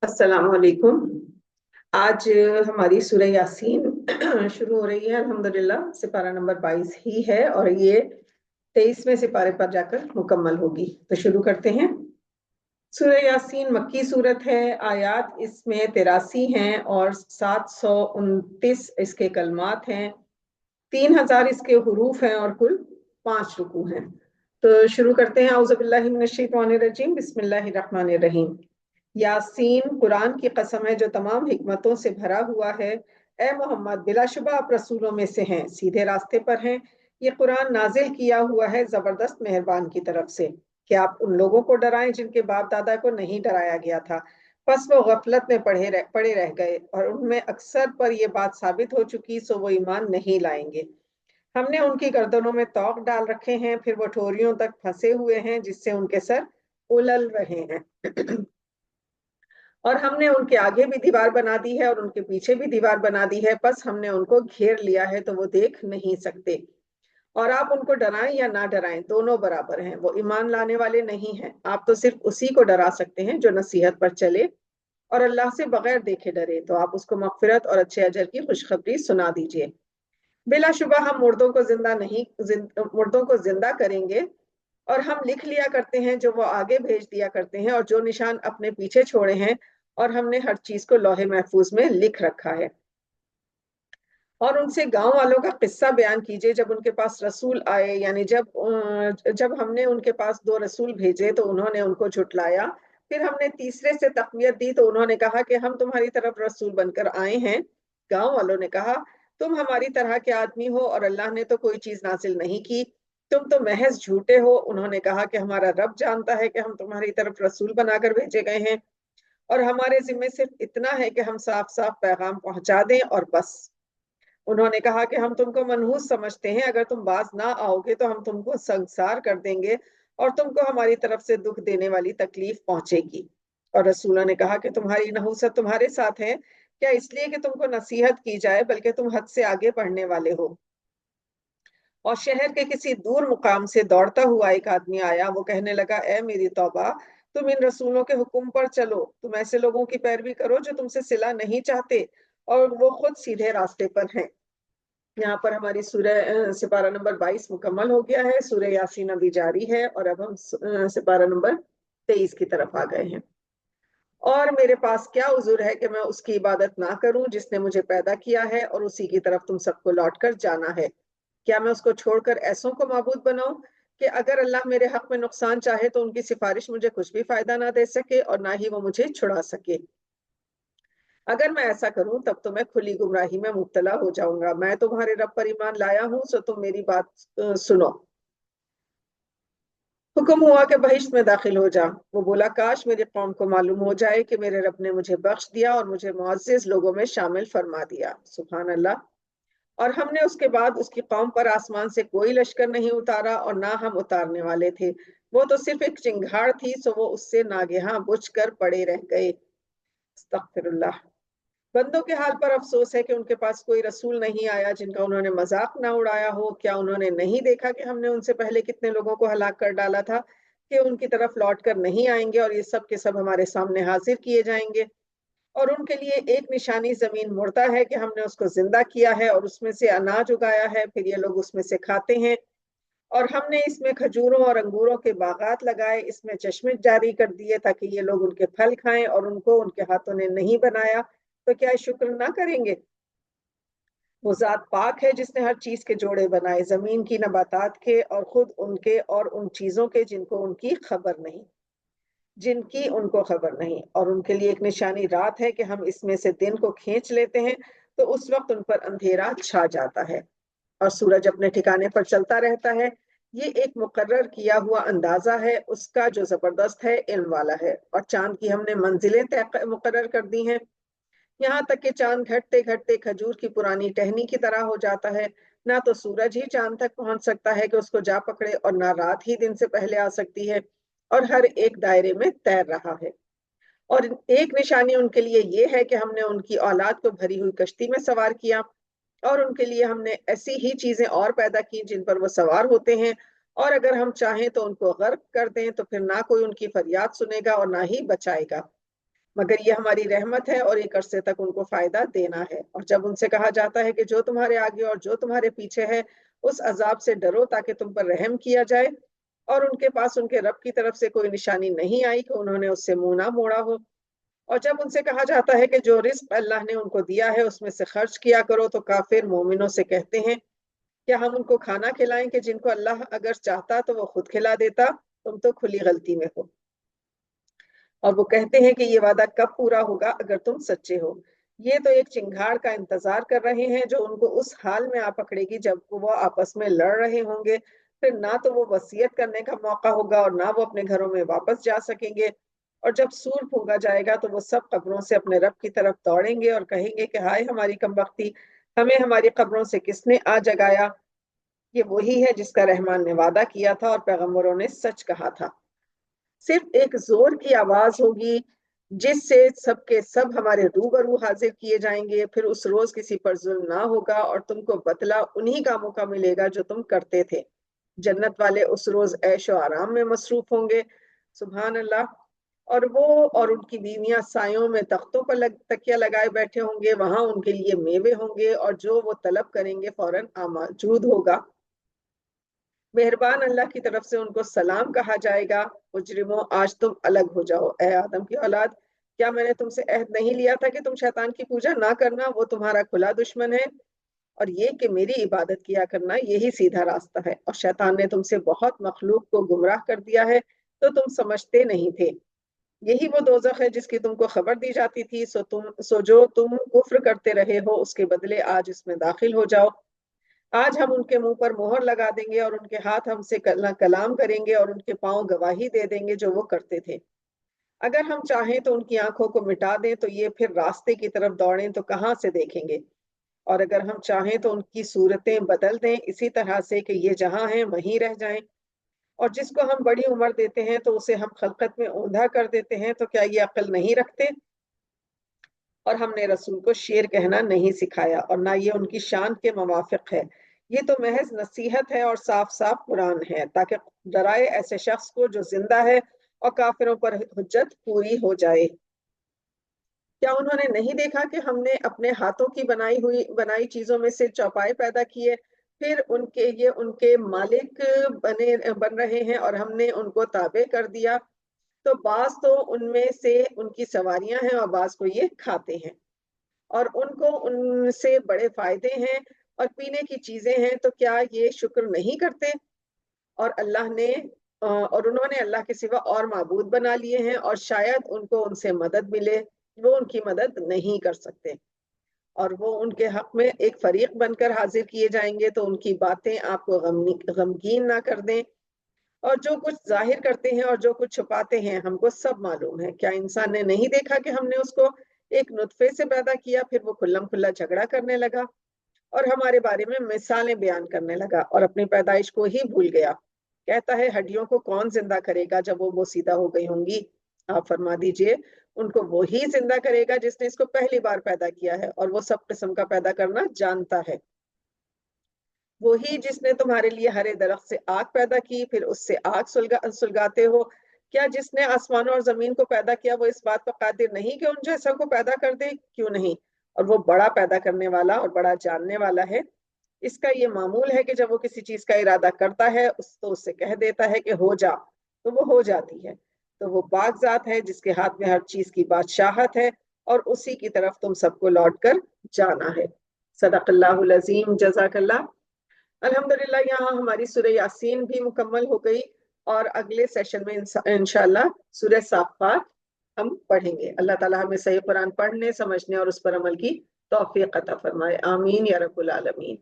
अस्सलाम वालेकुम। आज हमारी सूरह यासीन शुरू हो रही है। अल्हम्दुलिल्लाह सिपारा नंबर 22 ही है और ये 23वें सिपारे पर जाकर मुकम्मल होगी। तो शुरू करते हैं। सूरह यासीन मक्की सूरत है। आयात इसमें 83 हैं और 729 इसके कलमात हैं। 3000 इसके हुरूफ हैं और कुल 5 रुकू हैं। तो शुरू करते हैं। औज़ु बिल्लाहि मिनश शैतानिर रजीम, बिस्मिल्लाहिर रहमानिर रहीम। यासीन, कुरान की कसम है जो तमाम हिकमतों से भरा हुआ है। ए मोहम्मद, बिलाशुबा आप रसूलों में से हैं, सीधे रास्ते पर हैं। ये कुरान नाजिल किया हुआ है जबरदस्त मेहरबान की तरफ से कि आप उन लोगों को डराएं जिनके बाप दादा को नहीं डराया गया था। बस वो गफलत में पड़े रह गए और उनमें अक्सर पर यह बात साबित हो चुकी, सो वो ईमान नहीं लाएंगे। हमने उनकी गर्दनों में तौक डाल रखे हैं, फिर वो ठोरियों तक फंसे हुए हैं जिससे उनके सर उलल रहे हैं। और हमने उनके आगे भी दीवार बना दी है और उनके पीछे भी दीवार बना दी है, बस हमने उनको घेर लिया है तो वो देख नहीं सकते। और आप उनको डराएं या ना डराएं, दोनों बराबर हैं। वो ईमान लाने वाले नहीं हैं। आप तो सिर्फ उसी को डरा सकते हैं जो नसीहत पर चले और अल्लाह से बगैर देखे डरे। तो आप उसको मगफिरत और अच्छे अजर की खुशखबरी सुना दीजिए। बिलाशुबा हम मुर्दों को जिंदा करेंगे और हम लिख लिया करते हैं जो वो आगे भेज दिया करते हैं और जो निशान अपने पीछे छोड़े हैं, और हमने हर चीज को लौहे महफूज में लिख रखा है। और उनसे गांव वालों का किस्सा बयान कीजिए जब उनके पास रसूल आए, यानी जब हमने उनके पास 2 रसूल भेजे तो उन्होंने उनको झुटलाया। फिर हमने तीसरे से तक़वियत दी तो उन्होंने कहा कि हम तुम्हारी तरफ रसूल बनकर आए हैं। गांव वालों ने कहा, तुम हमारी तरह के आदमी हो और अल्लाह ने तो कोई चीज नाजिल नहीं की, तुम तो महज झूठे हो। उन्होंने कहा कि हमारा रब जानता है कि हम तुम्हारी तरफ रसूल बनाकर भेजे गए हैं और हमारे जिम्मे सिर्फ इतना है कि हम साफ साफ पैगाम पहुंचा दें और बस। उन्होंने कहा कि हम तुमको मनहूस समझते हैं, अगर तुम बाज ना आओगे तो हम तुमको संसार कर देंगे और तुमको हमारी तरफ से दुख देने वाली तकलीफ पहुंचेगी। और रसूलों ने कहा कि तुम्हारी नहूसत तुम्हारे साथ है क्या, इसलिए कि तुमको नसीहत की जाए, बल्कि तुम हद से आगे बढ़ने वाले हो। और शहर के किसी दूर मुकाम से दौड़ता हुआ एक आदमी आया। वो कहने लगा, ए मेरी तौबा, तुम इन रसूलों के हुक्म पर चलो। तुम ऐसे लोगों की पैरवी करो जो तुमसे सिला नहीं चाहते और वो खुद सीधे रास्ते पर हैं। यहाँ पर हमारी सूरह सिपारा नंबर 22 मुकम्मल हो गया है। सूरह यासीन अभी जारी है और अब हम सिपारा नंबर 23 की तरफ आ गए हैं। और मेरे पास क्या उजुर है कि मैं उसकी इबादत ना करूं जिसने मुझे पैदा किया है और उसी की तरफ तुम सबको लौट कर जाना है। क्या मैं उसको छोड़कर ऐसों को माबूद बनाऊं कि अगर अल्लाह मेरे हक में नुकसान चाहे तो उनकी सिफारिश मुझे कुछ भी फायदा ना दे सके और ना ही वो मुझे छुड़ा सके। अगर मैं ऐसा करूं तब तो मैं खुली गुमराही में मुब्तला हो जाऊंगा। मैं तुम्हारे रब पर ईमान लाया हूं, सो तुम मेरी बात सुनो। हुक्म हुआ कि बहिश्त में दाखिल हो जा। वो बोला, काश मेरी कौम को मालूम हो जाए कि मेरे रब ने मुझे बख्श दिया और मुझे मुअज़्ज़िज़ लोगों में शामिल फरमा दिया। सुभान अल्लाह। और हमने उसके बाद उसकी कौम पर आसमान से कोई लश्कर नहीं उतारा और ना हम उतारने वाले थे। वो तो सिर्फ एक चिंगार थी, सो वो उससे नागेहां बुझ कर पड़े रह गए। अस्तगफिरुल्लाह। बंदों के हाल पर अफसोस है कि उनके पास कोई रसूल नहीं आया जिनका उन्होंने मजाक ना उड़ाया हो। क्या उन्होंने नहीं देखा कि हमने उनसे पहले कितने लोगों को हलाक कर डाला था कि उनकी तरफ लौट कर नहीं आएंगे और ये सब के सब हमारे सामने हाजिर किए जाएंगे। और उनके लिए एक निशानी जमीन मुर्दा है कि हमने उसको जिंदा किया है और उसमें से अनाज उगाया है, फिर ये लोग उसमें से खाते हैं। और हमने इसमें खजूरों और अंगूरों के बागात लगाए, इसमें चश्मे जारी कर दिए ताकि ये लोग उनके फल खाएं, और उनको उनके हाथों ने नहीं बनाया, तो क्या शुक्र ना करेंगे। वो जात पाक है जिसने हर चीज के जोड़े बनाए, जमीन की नबातात के और खुद उनके और उन चीजों के जिनकी उनको खबर नहीं। और उनके लिए एक निशानी रात है कि हम इसमें से दिन को खींच लेते हैं तो उस वक्त उन पर अंधेरा छा जाता है और सूरज अपने ठिकाने पर चलता रहता है। ये एक मुकर्रर किया हुआ अंदाजा है उसका जो जबरदस्त है, इल्म वाला है। और चांद की हमने मंजिलें तय मुकर्रर कर दी हैं, यहाँ तक कि चांद घटते घटते खजूर की पुरानी टहनी की तरह हो जाता है। ना तो सूरज ही चांद तक पहुंच सकता है कि उसको जा पकड़े और ना रात ही दिन से पहले आ सकती है, और हर एक दायरे में तैर रहा है। और एक निशानी उनके लिए ये है कि हमने उनकी औलाद को भरी हुई कश्ती में सवार किया और उनके लिए हमने ऐसी ही चीजें और पैदा की जिन पर वो सवार होते हैं। और अगर हम चाहें तो उनको गर्क कर दें तो फिर ना कोई उनकी फरियाद सुनेगा और ना ही बचाएगा। मगर ये हमारी रहमत है और एक अरसे तक उनको फायदा देना है। और जब उनसे कहा जाता है कि जो तुम्हारे आगे और जो तुम्हारे पीछे है उस अजाब से डरो ताकि तुम पर रहम किया जाए, और उनके पास उनके रब की तरफ से कोई निशानी नहीं आई कि उन्होंने उससे मुंह ना मोड़ा हो। और जब उनसे कहा जाता है कि जो रिस्क अल्लाह ने उनको दिया है उसमें से खर्च किया करो, तो काफिर मोमिनों से कहते हैं क्या हम उनको खाना खिलाएं कि जिनको अल्लाह अगर चाहता तो वो खुद खिला देता, तुम तो खुली गलती में हो। और वो कहते हैं कि ये वादा कब पूरा होगा अगर तुम सच्चे हो। ये तो एक चिंगाड़ का इंतजार कर रहे हैं जो उनको उस हाल में आ पकड़ेगी जब वो आपस में लड़ रहे होंगे। फिर ना तो वो वसीयत करने का मौका होगा और ना वो अपने घरों में वापस जा सकेंगे। और जब सूर फूंका जाएगा तो वो सब कब्रों से अपने रब की तरफ दौड़ेंगे और कहेंगे कि हाय हमारी कमबख्ती, हमें हमारी कब्रों से किसने आ जगाया। ये वही है जिसका रहमान ने वादा किया था और पैगंबरों ने सच कहा था। सिर्फ एक जोर की आवाज होगी जिससे सबके सब हमारे रूबरू हाजिर किए जाएंगे। फिर उस रोज किसी पर जुल्म ना होगा और तुमको बदला उन्हीं कामों का मिलेगा जो तुम करते थे। जन्नत वाले उस रोज ऐशो आराम में मसरूफ होंगे। सुभान अल्लाह। और वो और उनकी बीवियां सायों में तख्तों पर तकिया लगाए बैठे होंगे, वहां उनके लिए मेवे होंगे और जो वो तलब करेंगे फौरन मौजूद होगा। मेहरबान अल्लाह की तरफ से उनको सलाम कहा जाएगा। मुजरिमों, आज तुम अलग हो जाओ। ए आदम की औलाद, क्या मैंने तुमसे अहद नहीं लिया था कि तुम शैतान की पूजा ना करना? वो तुम्हारा खुला दुश्मन है। और ये कि मेरी इबादत किया करना, यही सीधा रास्ता है। और शैतान ने तुमसे बहुत मखलूक को गुमराह कर दिया है तो तुम समझते नहीं थे। यही वो दोजख है जिसकी तुमको खबर दी जाती थी। सो जो तुम कुफ्र करते रहे हो उसके बदले आज इसमें दाखिल हो जाओ। आज हम उनके मुंह पर मोहर लगा देंगे और उनके हाथ हमसे कलाम करेंगे और उनके पांव गवाही दे देंगे जो वो करते थे। अगर हम चाहें तो उनकी आंखों को मिटा दें तो ये फिर रास्ते की तरफ दौड़ें तो कहां से देखेंगे। और अगर हम चाहें तो उनकी सूरतें बदल दें इसी तरह से कि ये जहां हैं वहीं रह जाएं। और जिसको हम बड़ी उम्र देते हैं तो उसे हम खलकत में औंधा कर देते हैं, तो क्या ये अक्ल नहीं रखते? और हमने रसूल को शेर कहना नहीं सिखाया और ना ये उनकी शान के मुवाफिक है। ये तो महज नसीहत है और साफ साफ कुरान है ताकि डराए ऐसे शख्स को जो जिंदा है और काफिरों पर हुज्जत पूरी हो जाए। क्या उन्होंने नहीं देखा कि हमने अपने हाथों की बनाई चीजों में से चौपाए पैदा किए, फिर उनके मालिक बन रहे हैं और हमने उनको ताबे कर दिया। तो बाज तो उनमें से उनकी सवारियां हैं और बाज को ये खाते हैं और उनको उनसे बड़े फायदे हैं और पीने की चीजें हैं, तो क्या ये शुक्र नहीं करते? और उन्होंने अल्लाह के सिवा और माबूद बना लिए हैं और शायद उनको उनसे मदद मिले, वो उनकी मदद नहीं कर सकते। और वो उनके हक में एक फरीक बनकर हाजिर किए जाएंगे तो उनकी बातें आपको गमगीन ना कर दें। और जो कुछ जाहिर करते हैं और जो कुछ छुपाते हैं हमको सब मालूम है। क्या इंसान ने नहीं देखा कि हमने उसको एक नुत्फे से पैदा किया, फिर वो खुल्लम खुल्ला झगड़ा करने लगा और हमारे बारे में मिसालें बयान करने लगा और अपनी पैदाइश को ही भूल गया। कहता है हड्डियों को कौन जिंदा करेगा जब वो सीधा हो गई होंगी? आप फरमा दीजिए उनको वो ही जिंदा करेगा जिसने इसको पहली बार पैदा किया है और वो सब किस्म का पैदा करना जानता है। वही जिसने तुम्हारे लिए हरे दरख्त से आग पैदा की फिर उससे आग सुलगाते हो। क्या जिसने आसमानों और जमीन को पैदा किया वो इस बात पर कादिर नहीं कि उन जैसा को पैदा कर दे? क्यों नहीं। और वो बड़ा पैदा करने वाला और बड़ा जानने वाला है। इसका ये मामूल है कि जब वो किसी चीज का इरादा करता है तो उससे कह देता है कि हो जा, तो वो हो जाती है। तो वो बागजात है जिसके हाथ में हर चीज की बादशाहत है और उसी की तरफ तुम सबको लौट कर जाना है। सदकल्लाहुल अजीम। जज़ाकल्लाह। अल्हम्दुलिल्लाह, यहाँ हमारी सूरह यासीन भी मुकम्मल हो गई और अगले सेशन में इंशाल्लाह सूरह साफ़ात हम पढ़ेंगे। अल्लाह ताला हमें सही कुरान पढ़ने समझने और उस पर अमल की तौफीक अता फरमाए। आमीन या रब्बुल आलमीन।